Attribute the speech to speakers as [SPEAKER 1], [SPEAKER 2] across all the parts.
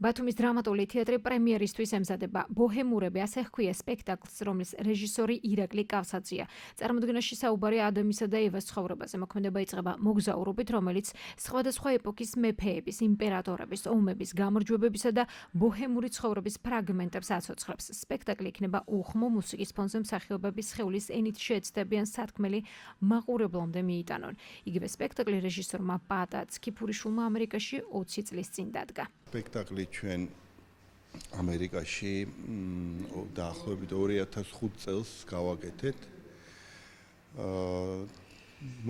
[SPEAKER 1] ბათუმის დრამატული თეატრი პრემიერისთვის ემზადება ბოჰემურები, ასე ჰქვია სპექტაკლს, რომლის რეჟისორი ირაკლი კავსაძეა. წარმოდგენაში საუბარია ადამისა და ევას ცხოვრებაზე. მოქმედება იწყება მოგზაურობით, რომელიც სხვადასხვა ეპოქის მეფეების, იმპერატორების, ომების, გამარჯვებებისა და ბოჰემური ცხოვრების ფრაგმენტებს აცოცხლებს. სპექტაკლი იქნება უხმო მუსიკის ფონზე მსახიობების სხეულის ენით შეეცდებიან სათქმელი მაყურებლამდე მიიტანონ. იგივე სპექტაკლი რეჟისორმა პატაც ქიფურიშვილმა ამერიკაში 20 წლის წინ დადგა.
[SPEAKER 2] სპექტაკლი ჩვენ ამერიკაში დაახლოებით 2005 წელს გავაკეთეთ.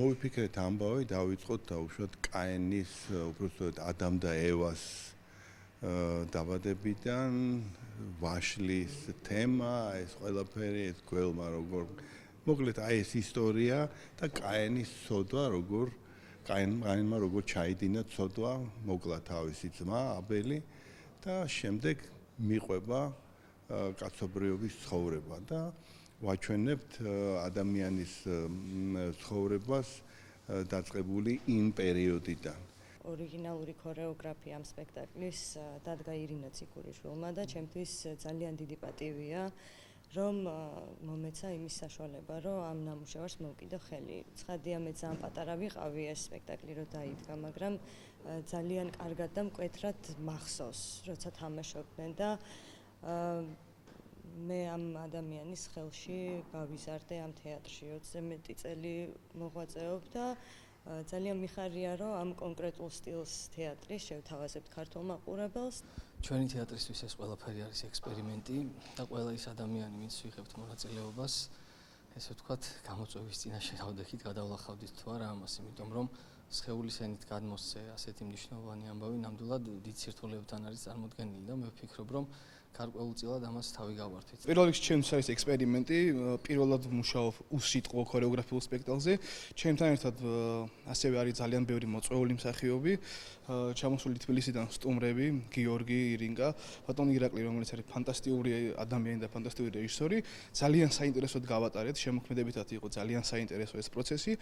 [SPEAKER 2] მოვიფიქრეთ ამბავი, დავიწყოთ დაუშვათ კაენის, უბრალოდ ადამ და ევას დაბადებიდან, ვაშლის თემა, ეს ყველაფერი, ეს გველმა როგორ მოკლედ აი ეს ისტორია და კაენის სოდვა როგორ კაინმა როგორ ჩაიდინა ცოდვა, მოკლა თავისი ძმა აბელი და შემდეგ მიყვება კაცობრიობის ცხოვრება და ვაჩვენებთ ადამიანის ცხოვრებას დაწყებული იმ პერიოდიდან.
[SPEAKER 3] ორიგინალური ქორეოგრაფია ამ სპექტაკლის დადგა ირინა ციკურიშვილმა და ჩემთვის ძალიან დიდი პატივია რომ მომეცა იმის საშუალება, რომ ამ ნამუშევარს მოვკიდო ხელი. ცხადია, მე ძალიან პატარა ვიყავი ეს სპექტაკლი რო დაიდგა, მაგრამ ძალიან კარგად და მკვეთრად მახსოვს, როცა თამაშობდნენ და მე ამ ადამიანის ხელში გავიზარდე ამ თეატრში 20-ზე მეტი წელი მოღვაწეობ და ძალიან მიხარია, რომ ამ კონკრეტულ სტილს თეატრი შევთავაზებთ ქართულ მაყურებელს.
[SPEAKER 4] ჩვენი თეატრისთვის ეს ყველაფერი არის ექსპერიმენტი და ყველა ის ადამიანი, ვინც ვიღებთ მონაწილეობას, ესე ვთქვათ, გამოწვევის წინაშე დავდექით, გადავლახავდით თუ არა ამას, იმიტომ რომ სხეულის ენით გადმოსცე ასეთი მნიშვნელოვანი ამბავი ნამდვილად დიდ სირთულეებთან არის წარმოდგენილი და მე ვფიქრობ, რომ გარკვეულწილად ამას თავი გავართვით.
[SPEAKER 5] პირველ რიგში ჩემთვის არის ექსპერიმენტი, პირველად ვმუშაობ უსიტყვო ქორეოგრაფიულ სპექტაკლზე. ჩემთან ერთად ასევე არის ძალიან ბევრი მოწვეული მსახიობი, ჩამოსული თბილისიდან სტუმრები, გიორგი, ირინკა, ბატონი ირაკლი, რომელიც არის ფანტასტიკური ადამიანი და ფანტასტიკური რეჟისორი. ძალიან საინტერესოდ გავატარეთ, შემოქმედებითად იყო ძალიან საინტერესო ეს პროცესი